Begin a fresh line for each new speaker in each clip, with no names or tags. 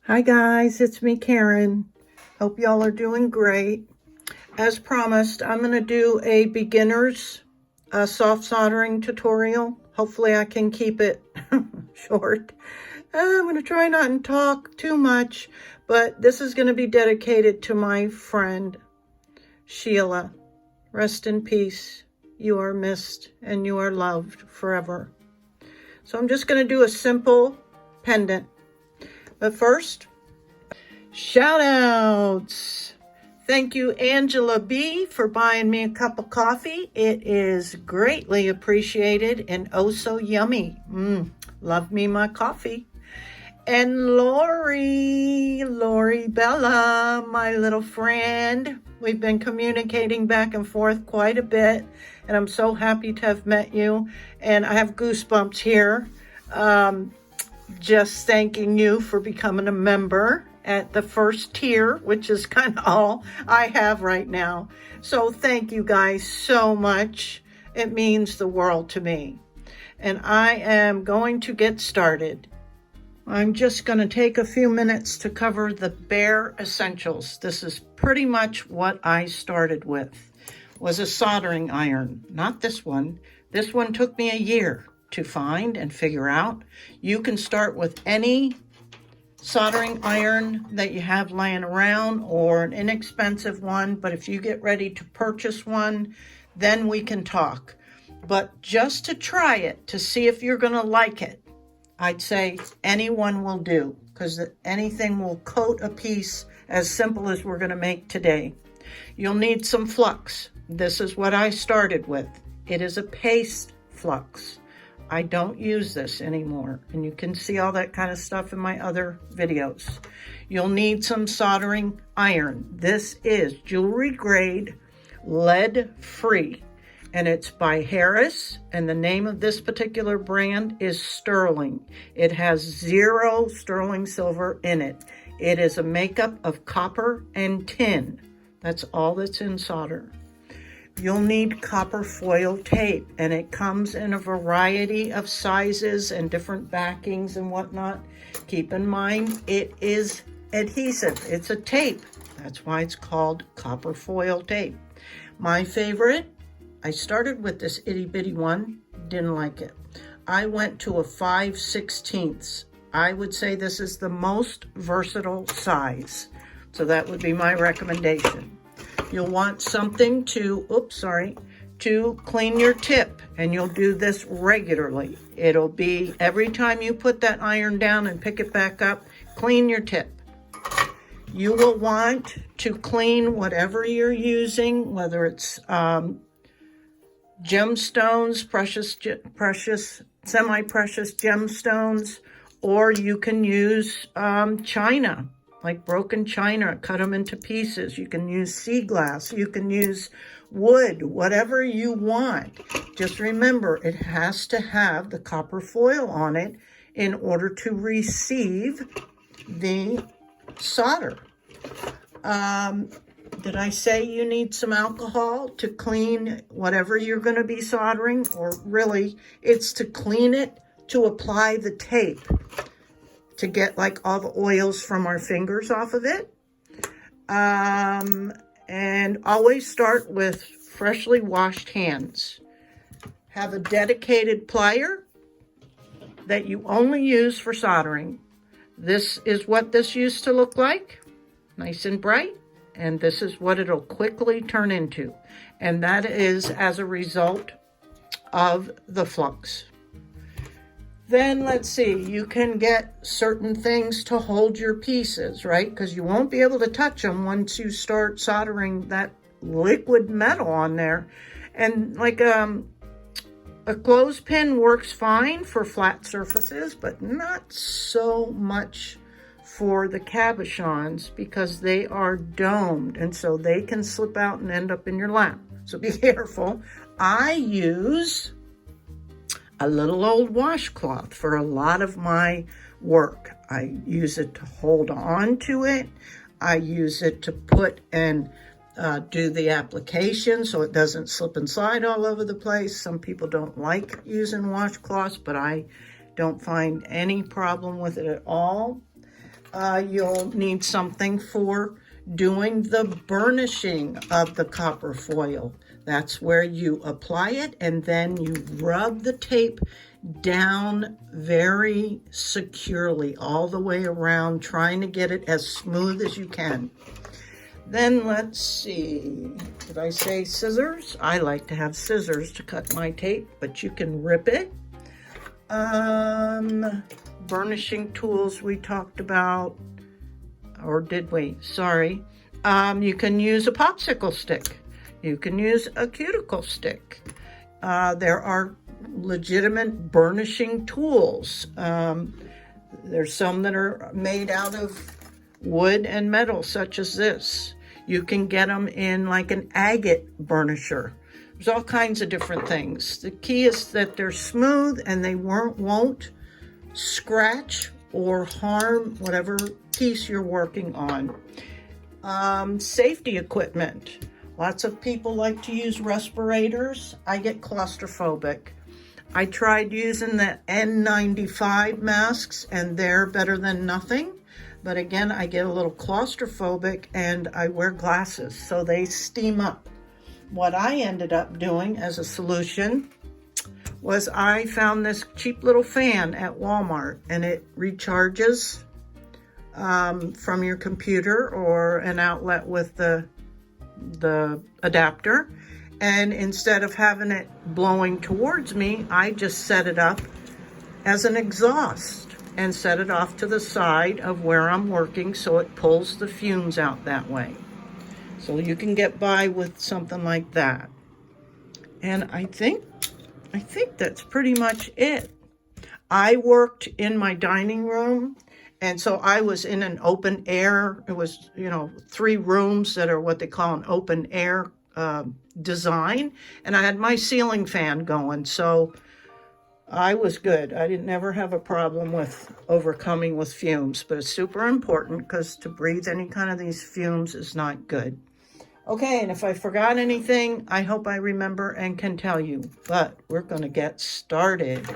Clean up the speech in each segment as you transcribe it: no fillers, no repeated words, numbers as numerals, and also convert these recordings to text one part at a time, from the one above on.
Hi guys, it's me, Karen. Hope y'all are doing great. As promised, I'm going to do a beginner's soft soldering tutorial. Hopefully I can keep it short. I'm going to try not to talk too much, but this is going to be dedicated to my friend, Sheila. Rest in peace. You are missed and you are loved forever. So I'm just going to do a simple pendant. But first, shout outs. Thank you, Angela B, for buying me a cup of coffee. It is greatly appreciated and oh so yummy. Love me my coffee. And Lori Bella, my little friend. We've been communicating back and forth quite a bit, and I'm so happy to have met you. And I have goosebumps here. Just thanking you for becoming a member at the first tier, which is kind of all I have right now. So thank you guys so much. It means the world to me. And I am going to get started. I'm just going to take a few minutes to cover the bare essentials. This is pretty much what I started with, was a soldering iron. Not this one. This one took me a year to find and figure out. You can start with any soldering iron that you have laying around or an inexpensive one, but if you get ready to purchase one, then we can talk. But just to try it, to see if you're going to like it, I'd say anyone will do, because anything will coat a piece as simple as we're going to make today. You'll need some flux. This is what I started with. It is a paste flux. I don't use this anymore, and you can see all that kind of stuff in my other videos. You'll need some soldering iron. This is jewelry grade, lead free, and it's by Harris, and the name of this particular brand is Sterling. It has 0 sterling silver in it. It is a makeup of copper and tin. That's all that's in solder. You'll need copper foil tape, and it comes in a variety of sizes and different backings and whatnot. Keep in mind, it is adhesive. It's a tape. That's why it's called copper foil tape. My favorite, I started with this itty bitty one, didn't like it. I went to a 5/16. I would say this is the most versatile size. So that would be my recommendation. You'll want something to clean your tip, and you'll do this regularly. It'll be every time you put that iron down and pick it back up, clean your tip. You will want to clean whatever you're using, whether it's gemstones, precious, semi-precious gemstones, or you can use china. Like broken china, cut them into pieces. You can use sea glass. You can use wood, whatever you want. Just remember, it has to have the copper foil on it in order to receive the solder. Did I say you need some alcohol to clean whatever you're going to be soldering? Or really, it's to clean it, to apply the tape, to get like all the oils from our fingers off of it. And always start with freshly washed hands. Have a dedicated plier that you only use for soldering. This is what this used to look like, nice and bright, and this is what it'll quickly turn into. And that is as a result of the flux. Then let's see, you can get certain things to hold your pieces, right? Because you won't be able to touch them once you start soldering that liquid metal on there. And like a clothespin works fine for flat surfaces, but not so much for the cabochons because they are domed, and so they can slip out and end up in your lap. So be careful. I use a little old washcloth for a lot of my work. I use it to hold on to it. I use it to put and do the application so it doesn't slip and slide all over the place. Some people don't like using washcloths, but I don't find any problem with it at all. You'll need something for doing the burnishing of the copper foil. That's where you apply it and then you rub the tape down very securely all the way around, trying to get it as smooth as you can. Then let's see, did I say scissors? I like to have scissors to cut my tape, but you can rip it. Burnishing tools we talked about, or did we? Sorry. You can use a popsicle stick. You can use a cuticle stick. There are legitimate burnishing tools. There's some that are made out of wood and metal, such as this. You can get them in like an agate burnisher. There's all kinds of different things. The key is that they're smooth and they won't scratch or harm whatever piece you're working on. Safety equipment. Lots of people like to use respirators. I get claustrophobic. I tried using the N95 masks and they're better than nothing. But again, I get a little claustrophobic and I wear glasses, so they steam up. What I ended up doing as a solution was I found this cheap little fan at Walmart, and it recharges from your computer or an outlet with the adapter. And instead of having it blowing towards me, I just set it up as an exhaust and set it off to the side of where I'm working so it pulls the fumes out that way. So you can get by with something like that. And I think that's pretty much it. I worked in my dining room, and so I was in an open air. It was, 3 rooms that are what they call an open air design, and I had my ceiling fan going, so I was good. I didn't never have a problem with overcoming with fumes, but it's super important because to breathe any kind of these fumes is not good. Okay, and if I forgot anything, I hope I remember and can tell you, but we're going to get started.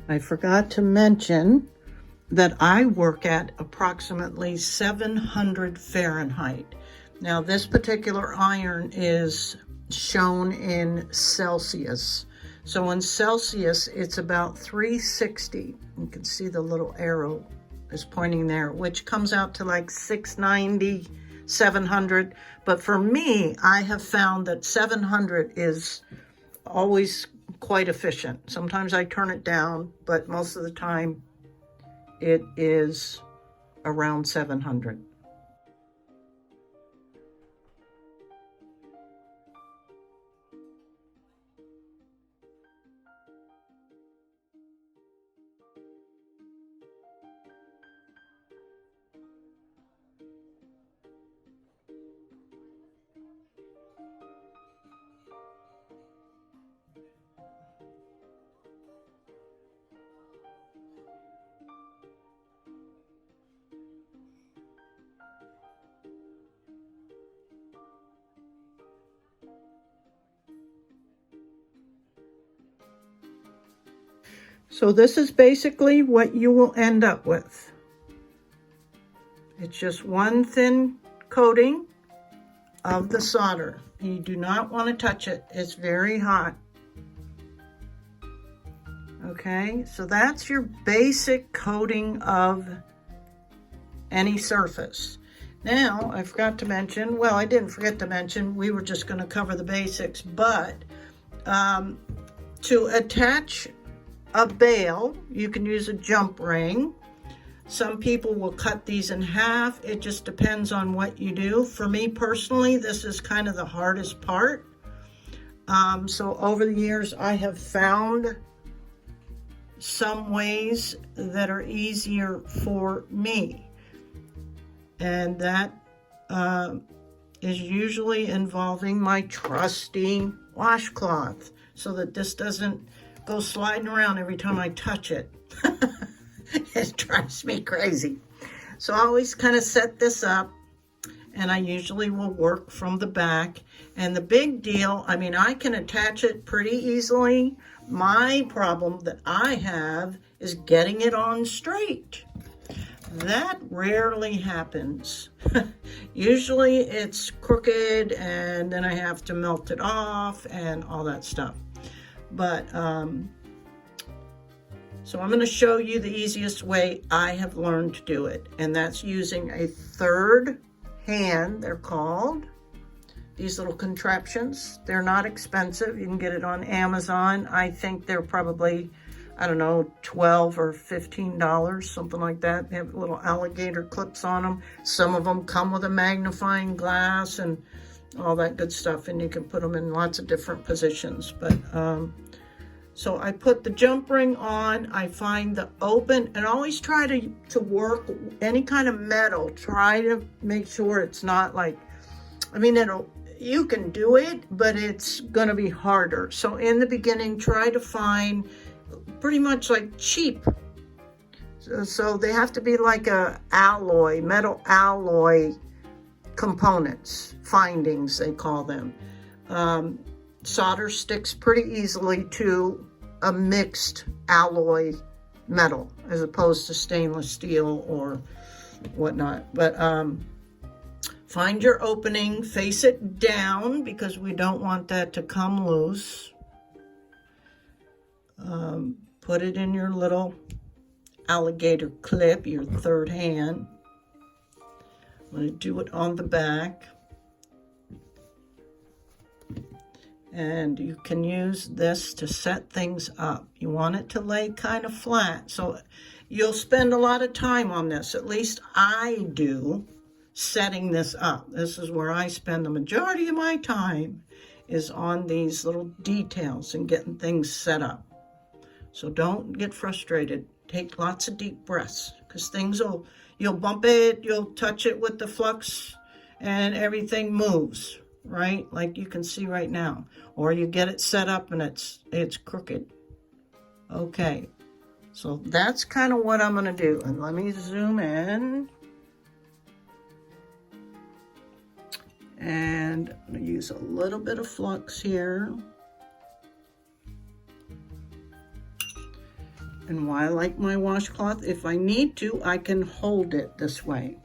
I forgot to mention that I work at approximately 700 Fahrenheit. Now, this particular iron is shown in Celsius. So in Celsius, it's about 360. You can see the little arrow is pointing there, which comes out to like 690, 700. But for me, I have found that 700 is always quite efficient. Sometimes I turn it down, but most of the time it is around 700. So this is basically what you will end up with. It's just one thin coating of the solder. You do not want to touch it. It's very hot. Okay, so that's your basic coating of any surface. Now, I forgot to mention, well, I didn't forget to mention, we were just going to cover the basics, but to attach a bail, you can use a jump ring. Some people will cut these in half. It just depends on what you do. For me personally, this is kind of the hardest part. So over the years, I have found some ways that are easier for me. And that is usually involving my trusty washcloth so that this doesn't go sliding around every time I touch it. It drives me crazy. So I always kind of set this up, and I usually will work from the back. And the big deal, I mean, I can attach it pretty easily. My problem that I have is getting it on straight. That rarely happens. Usually it's crooked, and then I have to melt it off and all that stuff. But so I'm going to show you the easiest way I have learned to do it, and that's using a third hand. They're called these little contraptions. They're not expensive. You can get it on Amazon. I think they're probably, I don't know, $12 or $15, something like that. They have little alligator clips on them. Some of them come with a magnifying glass and all that good stuff, and you can put them in lots of different positions. But so I put the jump ring on. I find the open, and always try to work any kind of metal. Try to make sure it's not like, I mean, you can do it, but it's going to be harder. So in the beginning, try to find pretty much like cheap. So they have to be like a alloy, metal alloy components, findings they call them. Solder sticks pretty easily to a mixed alloy metal as opposed to stainless steel or whatnot. But find your opening, face it down because we don't want that to come loose. Put it in your little alligator clip, your third hand. I'm going to do it on the back. And you can use this to set things up. You want it to lay kind of flat. So you'll spend a lot of time on this. At least I do, setting this up. This is where I spend the majority of my time, is on these little details and getting things set up. So don't get frustrated. Take lots of deep breaths, because you'll bump it, you'll touch it with the flux, and everything moves, right? Like you can see right now. Or you get it set up and it's crooked. Okay, so that's kind of what I'm going to do. And let me zoom in. And I'm going to use a little bit of flux here. And while I like my washcloth, if I need to, I can hold it this way.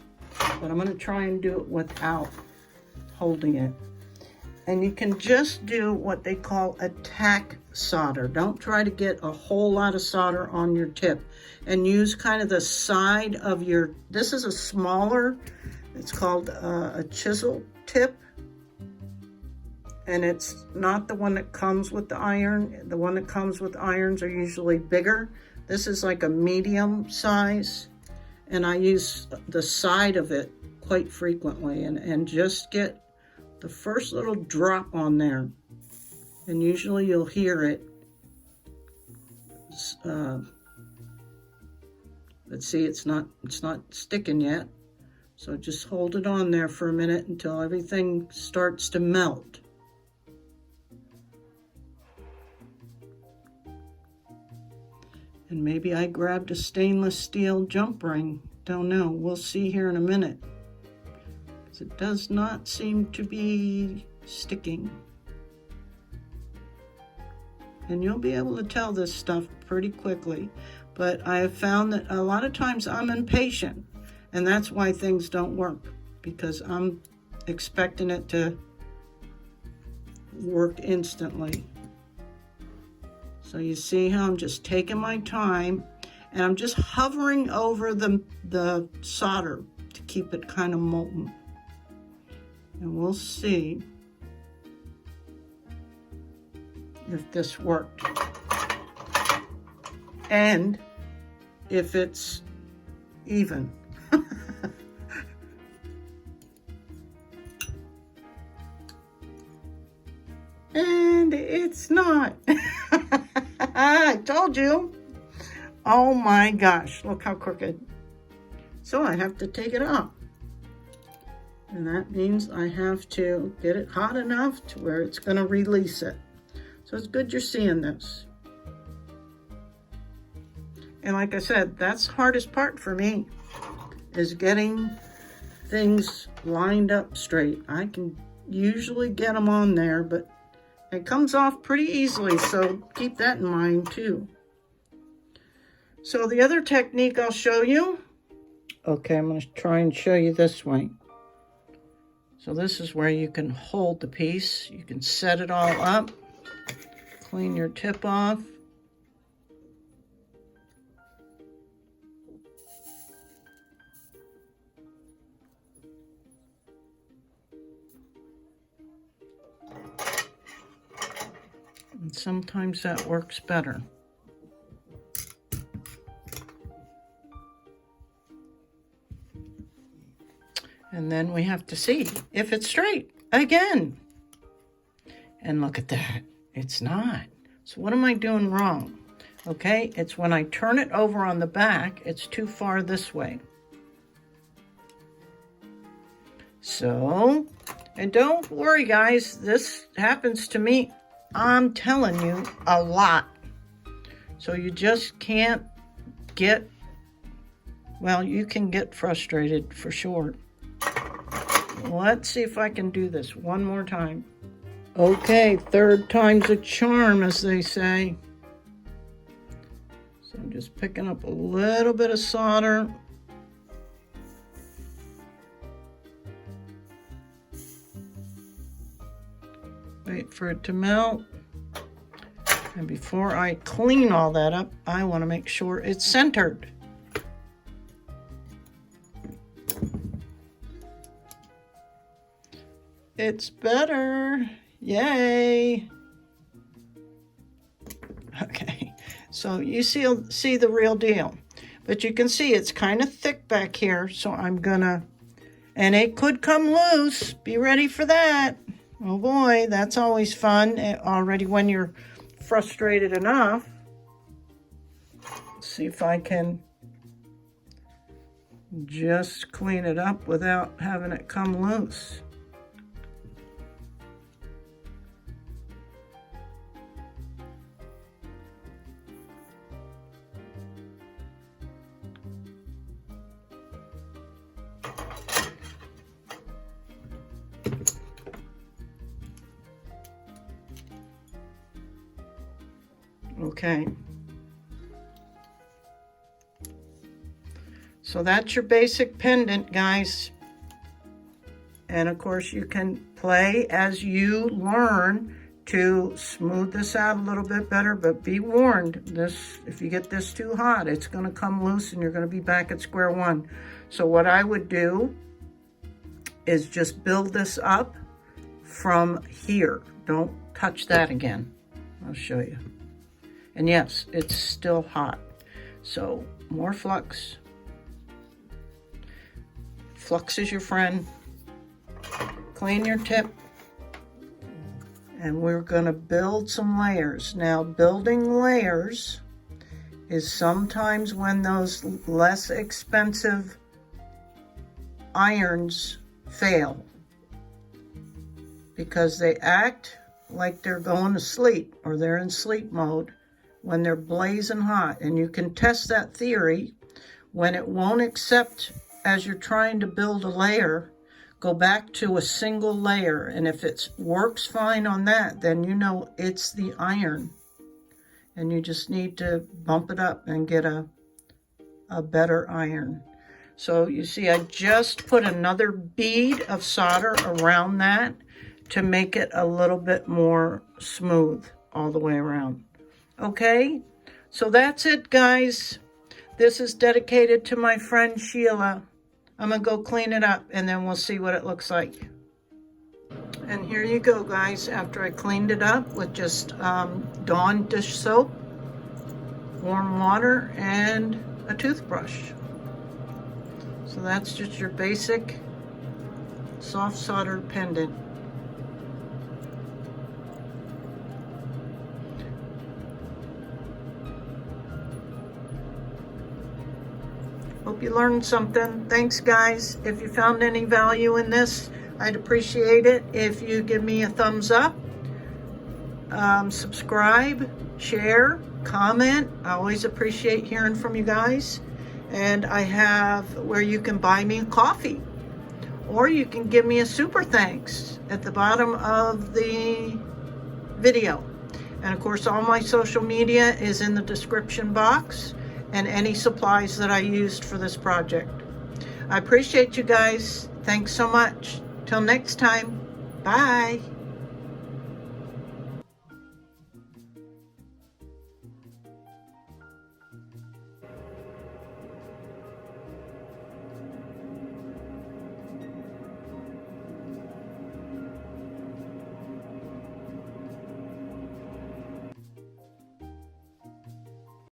But I'm going to try and do it without holding it. And you can just do what they call a tack solder. Don't try to get a whole lot of solder on your tip, and use kind of the side of your, this is a smaller, it's called a chisel tip. And it's not the one that comes with the iron. The one that comes with irons are usually bigger. This is like a medium size. And I use the side of it quite frequently, and just get the first little drop on there. And usually you'll hear it. But see, it's not sticking yet. So just hold it on there for a minute until everything starts to melt. And maybe I grabbed a stainless steel jump ring. Don't know. We'll see here in a minute. Because it does not seem to be sticking. And you'll be able to tell this stuff pretty quickly. But I have found that a lot of times I'm impatient. And that's why things don't work. Because I'm expecting it to work instantly. So you see how I'm just taking my time, and I'm just hovering over the solder to keep it kind of molten. And we'll see if this worked. And if it's even. And it's not. I told you. Oh my gosh, look how crooked. So I have to take it off. And that means I have to get it hot enough to where it's going to release it. So it's good you're seeing this. And like I said, that's the hardest part for me, is getting things lined up straight. I can usually get them on there, but it comes off pretty easily, so keep that in mind too. So the other technique I'll show you, okay, I'm going to try and show you this way. So this is where you can hold the piece. You can set it all up, clean your tip off. And sometimes that works better. And then we have to see if it's straight again. And look at that, it's not. So what am I doing wrong? Okay, it's when I turn it over on the back, it's too far this way. So, and don't worry guys, this happens to me, I'm telling you, a lot. So you just can't get, well, you can get frustrated for sure. Let's see if I can do this one more time. Okay, third time's a charm, as they say. So I'm just picking up a little bit of solder. Wait for it to melt. And before I clean all that up, I want to make sure it's centered. It's better. Yay. Okay, so you see the real deal. But you can see it's kind of thick back here, so I'm gonna, and it could come loose. Be ready for that. Oh boy, that's always fun already when you're frustrated enough. Let's see if I can just clean it up without having it come loose. Okay, so that's your basic pendant, guys. And of course you can play as you learn to smooth this out a little bit better, but be warned, this, if you get this too hot, it's going to come loose and you're going to be back at square one. So what I would do is just build this up from here. Don't touch that again. I'll show you. And yes, it's still hot. So more flux. Flux is your friend. Clean your tip. And we're going to build some layers. Now, building layers is sometimes when those less expensive irons fail, because they act like they're going to sleep, or they're in sleep mode when they're blazing hot. And you can test that theory when it won't accept as you're trying to build a layer. Go back to a single layer, and if it works fine on that, then you know it's the iron. And you just need to bump it up and get a better iron. So you see, I just put another bead of solder around that to make it a little bit more smooth all the way around. Okay, so that's it, guys. This is dedicated to my friend Sheila. I'm gonna go clean it up and then we'll see what it looks like. And here you go, guys, after I cleaned it up with just Dawn dish soap, warm water, and a toothbrush. So that's just your basic soft soldered pendant. Hope you learned something. Thanks, guys. If you found any value in this, I'd appreciate it if you give me a thumbs up, subscribe, share, comment. I always appreciate hearing from you guys. And I have where you can buy me a coffee, or you can give me a super thanks at the bottom of the video. And of course, all my social media is in the description box, and any supplies that I used for this project. I appreciate you guys. Thanks so much. Till next time. Bye.